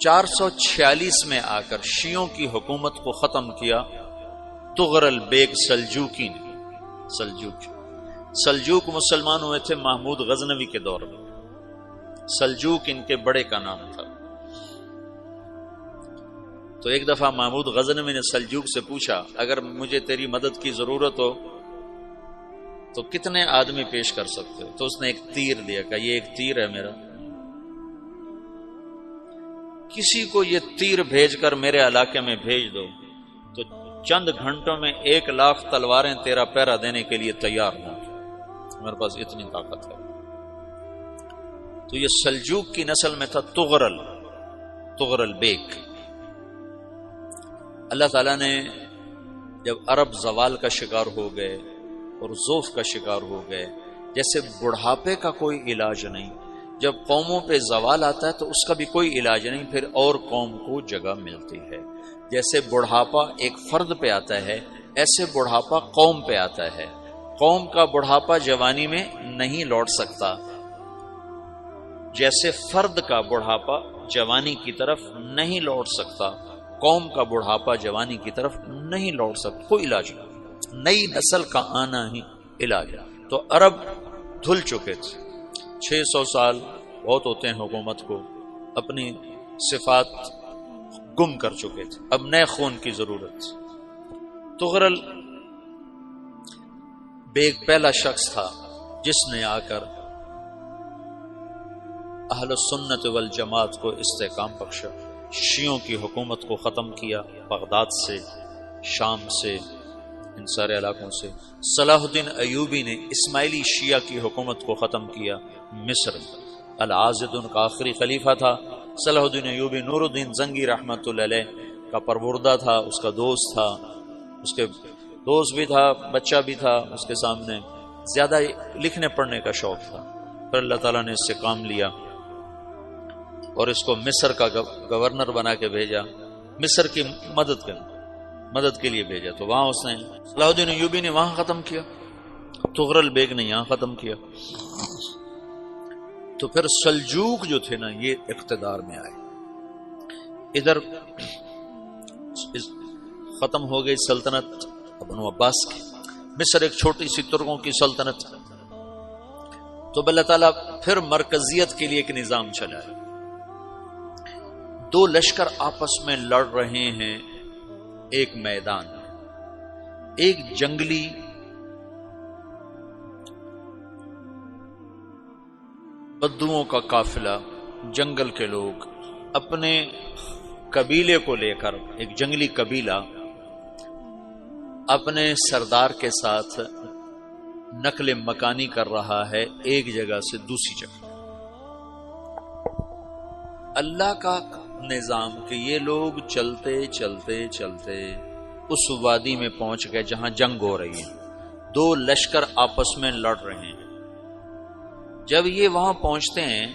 446 میں آ کر شیعوں کی حکومت کو ختم کیا تغرل بیگ سلجوکی نے۔ سلجوک مسلمان ہوئے تھے محمود غزنوی کے دور میں، سلجوک ان کے بڑے کا نام تھا۔ تو ایک دفعہ محمود غزنوی نے سلجوک سے پوچھا اگر مجھے تیری مدد کی ضرورت ہو تو کتنے آدمی پیش کر سکتے ہو؟ تو اس نے ایک تیر دیا، کہا یہ ایک تیر ہے میرا، کسی کو یہ تیر بھیج کر میرے علاقے میں بھیج دو تو چند گھنٹوں میں 1,00,000 تلواریں تیرا پیرا دینے کے لیے تیار ہوں، میرے پاس اتنی طاقت ہے۔ تو یہ سلجوک کی نسل میں تھا تغرل بیگ۔ اللہ تعالیٰ نے جب عرب زوال کا شکار ہو گئے اور ضعف کا شکار ہو گئے، جیسے بڑھاپے کا کوئی علاج نہیں، جب قوموں پہ زوال آتا ہے تو اس کا بھی کوئی علاج نہیں، پھر اور قوم کو جگہ ملتی ہے۔ جیسے بڑھاپا ایک فرد پہ آتا ہے، ایسے بڑھاپا قوم پہ آتا ہے۔ قوم کا بڑھاپا جوانی میں نہیں لوٹ سکتا، جیسے فرد کا بڑھاپا جوانی کی طرف نہیں لوٹ سکتا، قوم کا بڑھاپا جوانی کی طرف نہیں لوٹ سکتا، کوئی علاج نہیں، نئی نسل کا آنا ہی علاج ہے۔ تو عرب دھل چکے تھے، 600 سال بہت ہوتے ہیں حکومت کو، اپنی صفات گم کر چکے تھے، اب نئے خون کی ضرورت تھی۔ تغرل بیگ پہلا شخص تھا جس نے آ کر اہل السنت والجماعت کو استحکام بخشا، شیعوں کی حکومت کو ختم کیا، بغداد سے، شام سے، ان سارے علاقوں سے۔ صلاح الدین ایوبی نے اسماعیلی شیعہ کی حکومت کو ختم کیا، مصر۔ العازد ان کا آخری خلیفہ تھا۔ صلاح الدین ایوبی نور الدین زنگی رحمۃ اللہ علیہ کا پروردہ تھا، اس کا دوست تھا، اس کے دوست بھی تھا، بچہ بھی تھا اس کے سامنے، زیادہ لکھنے پڑھنے کا شوق تھا۔ پھر اللہ تعالیٰ نے اس سے کام لیا اور اس کو مصر کا گورنر بنا کے بھیجا، مصر کی مدد کے لیے بھیجا۔ تو وہاں اس نے صلاح الدین ایوبی نے وہاں ختم کیا، تغرل بیگ نے یہاں ختم کیا۔ تو پھر سلجوک جو تھے نا یہ اقتدار میں آئے، ادھر ختم ہو گئی سلطنت بنو عباس کی، مصر ایک چھوٹی سی ترکوں کی سلطنت۔ تو اللہ تعالیٰ پھر مرکزیت کے لیے ایک نظام چلائے، دو لشکر آپس میں لڑ رہے ہیں ایک میدان میں، ایک جنگلی بدوؤں کا قافلہ، جنگل کے لوگ اپنے قبیلے کو لے کر، ایک جنگلی قبیلہ اپنے سردار کے ساتھ نقل مکانی کر رہا ہے ایک جگہ سے دوسری جگہ۔ اللہ کا نظام کہ یہ لوگ چلتے چلتے چلتے اس وادی میں پہنچ گئے جہاں جنگ ہو رہی ہے، دو لشکر آپس میں لڑ رہے ہیں۔ جب یہ وہاں پہنچتے ہیں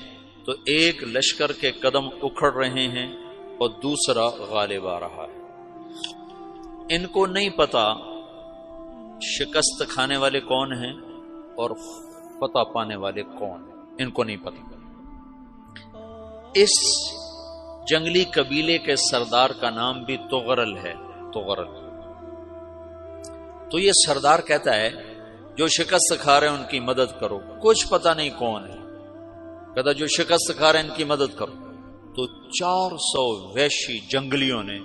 تو ایک لشکر کے قدم اکھڑ رہے ہیں اور دوسرا غالب آ رہا ہے۔ ان کو نہیں پتا شکست کھانے والے کون ہیں اور فتح پانے والے کون ہیں، ان کو نہیں پتا۔ اس جنگلی قبیلے کے سردار کا نام بھی تغرل ہے، تغرل۔ تو یہ سردار کہتا ہے جو شکست کھا رہے ہیں ان کی مدد کرو، کچھ پتہ نہیں کون ہے، کہتا جو شکست کھا رہے ہیں ان کی مدد کرو۔ تو 400 وحشی جنگلیوں نے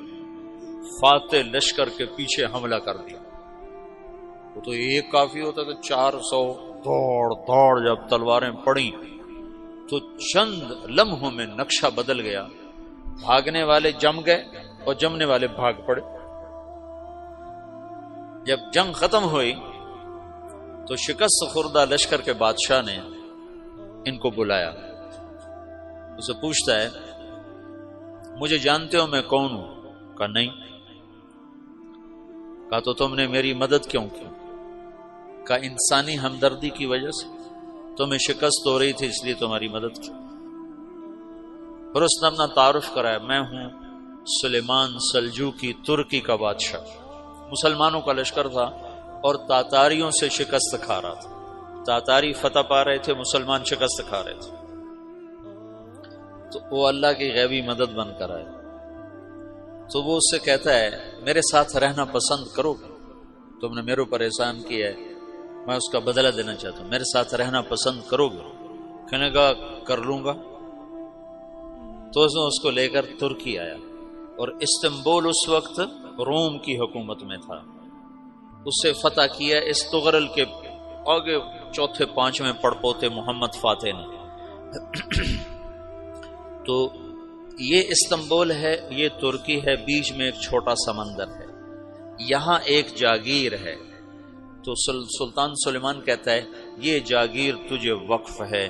فاتح لشکر کے پیچھے حملہ کر دیا۔ وہ تو ایک کافی ہوتا تھا، 400 دوڑ دوڑ جب تلواریں پڑیں تو چند لمحوں میں نقشہ بدل گیا، بھاگنے والے جم گئے اور جمنے والے بھاگ پڑے۔ جب جنگ ختم ہوئی تو شکست خوردہ لشکر کے بادشاہ نے ان کو بلایا، اسے پوچھتا ہے مجھے جانتے ہو میں کون ہوں؟ کہا نہیں۔ کہا تو تم نے میری مدد کیوں کی؟ کہا انسانی ہمدردی کی وجہ سے، تمہیں شکست ہو رہی تھی اس لیے تمہاری مدد کی۔ پھر اس نے اپنا تعارف کرایا، میں ہوں سلیمان سلجوکی، ترکی کا بادشاہ۔ مسلمانوں کا لشکر تھا اور تاتاریوں سے شکست کھا رہا تھا، تاتاری فتح پا رہے تھے، مسلمان شکست کھا رہے تھے۔ تو وہ اللہ کی غیبی مدد بن کر آئے، تو وہ اس سے کہتا ہے میرے ساتھ رہنا پسند کرو گے؟ تم نے میرے اوپر احسان کیا ہے، میں اس کا بدلہ دینا چاہتا ہوں، میرے ساتھ رہنا پسند کرو گے؟ کہنے کا کر لوں گا۔ تو اس نے اس کو لے کر ترکی آیا، اور استنبول اس وقت روم کی حکومت میں تھا، اسے فتح کیا اس تغرل کے آگے چوتھے پانچویں پڑپوتے محمد فاتح نے۔ تو یہ استنبول ہے، یہ ترکی ہے، بیچ میں ایک چھوٹا سمندر ہے، یہاں ایک جاگیر ہے۔ تو سلطان سلیمان کہتا ہے یہ جاگیر تجھے وقف ہے،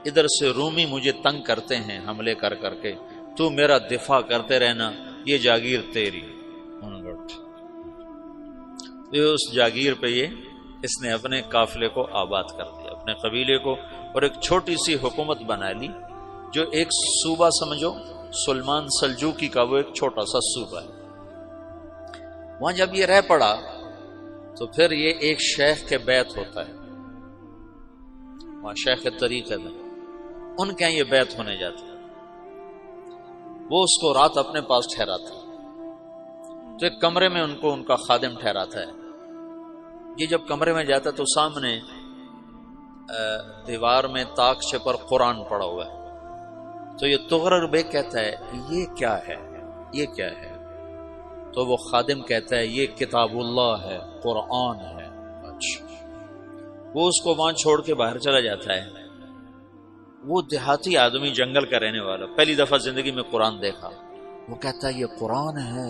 ادھر سے رومی مجھے تنگ کرتے ہیں حملے کر کر کے، تو میرا دفاع کرتے رہنا، یہ جاگیر تیری۔ اس جاگیر پہ اس نے اپنے قافلے کو آباد کر دیا، اپنے قبیلے کو، اور ایک چھوٹی سی حکومت بنا لی، جو ایک صوبہ سمجھو سلمان سلجوقی کا، وہ ایک چھوٹا سا صوبہ ہے۔ وہاں جب یہ رہ پڑا تو پھر یہ ایک شیخ کے بیعت ہوتا ہے، وہاں شیخ طریقہ ہے، ان کے یہ بیعت ہونے جاتا ہے، وہ اس کو رات اپنے پاس ٹھہراتا ہے، تو ایک کمرے میں ان کا خادم ٹھہراتا ہے۔ یہ جب کمرے میں جاتا ہے تو سامنے دیوار میں تاکچے پر قرآن پڑا ہوا ہے، تو یہ تغرل بیگ کہتا ہے یہ کیا ہے، یہ کیا ہے؟ تو وہ خادم کہتا ہے یہ کتاب اللہ ہے، قرآن ہے۔ اچھا، وہ اس کو وہاں چھوڑ کے باہر چلا جاتا ہے۔ وہ دیہاتی آدمی، جنگل کا رہنے والا، پہلی دفعہ زندگی میں قرآن دیکھا، وہ کہتا ہے یہ قرآن ہے،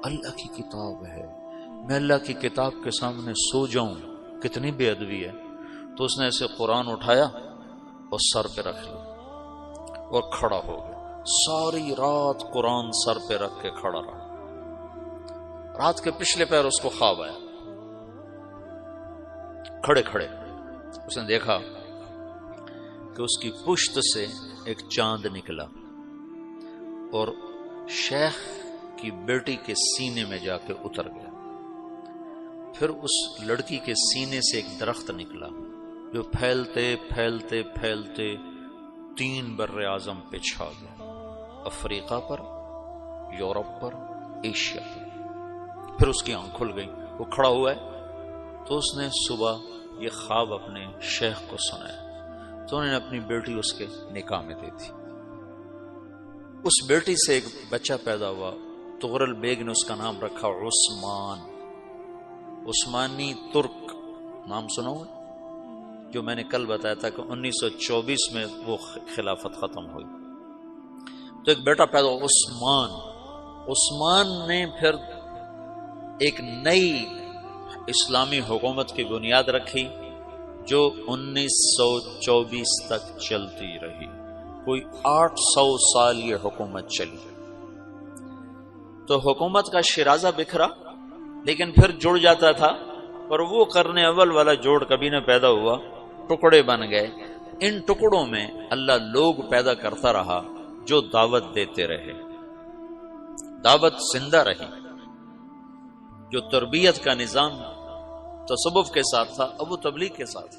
اللہ کی کتاب ہے، میں اللہ کی کتاب کے سامنے سو جاؤں، کتنی بے ادبی ہے۔ تو اس نے ایسے قرآن اٹھایا اور سر پہ رکھ لیا اور کھڑا ہو گیا، ساری رات قرآن سر پہ رکھ کے کھڑا رہا۔ رات کے پچھلے پہر اس کو خواب آیا، کھڑے کھڑے اس نے دیکھا کہ اس کی پشت سے ایک چاند نکلا اور شیخ کی بیٹی کے سینے میں جا کے اتر گیا۔ پھر اس لڑکی کے سینے سے ایک درخت نکلا جو پھیلتے پھیلتے پھیلتے 3 بر اعظم پہ چھا گیا، افریقہ پر، یورپ پر، ایشیا پر۔ پھر اس کی آنکھ کھل گئی، وہ کھڑا ہوا ہے، تو اس نے صبح یہ خواب اپنے شیخ کو سنایا، تو انہوں نے اپنی بیٹی اس کے نکاح میں دے دی۔ اس بیٹی سے ایک بچہ پیدا ہوا، تغرل بیگ نے اس کا نام رکھا عثمان، عثمانی ترک نام سنا ہوا، جو میں نے کل بتایا تھا کہ 1924 میں وہ خلافت ختم ہوئی۔ تو ایک بیٹا پیدا ہوا عثمان۔ عثمان نے پھر ایک نئی اسلامی حکومت کی بنیاد رکھی جو 1924 تک چلتی رہی، کوئی 800 سال یہ حکومت چلی۔ تو حکومت کا شیرازہ بکھرا، لیکن پھر جڑ جاتا تھا، اور وہ قرن اول والا جوڑ کبھی نہ پیدا ہوا، ٹکڑے بن گئے۔ ان ٹکڑوں میں اللہ لوگ پیدا کرتا رہا جو دعوت دیتے رہے، دعوت زندہ رہی۔ جو تربیت کا نظام تصوف کے ساتھ تھا اب وہ تبلیغ کے ساتھ۔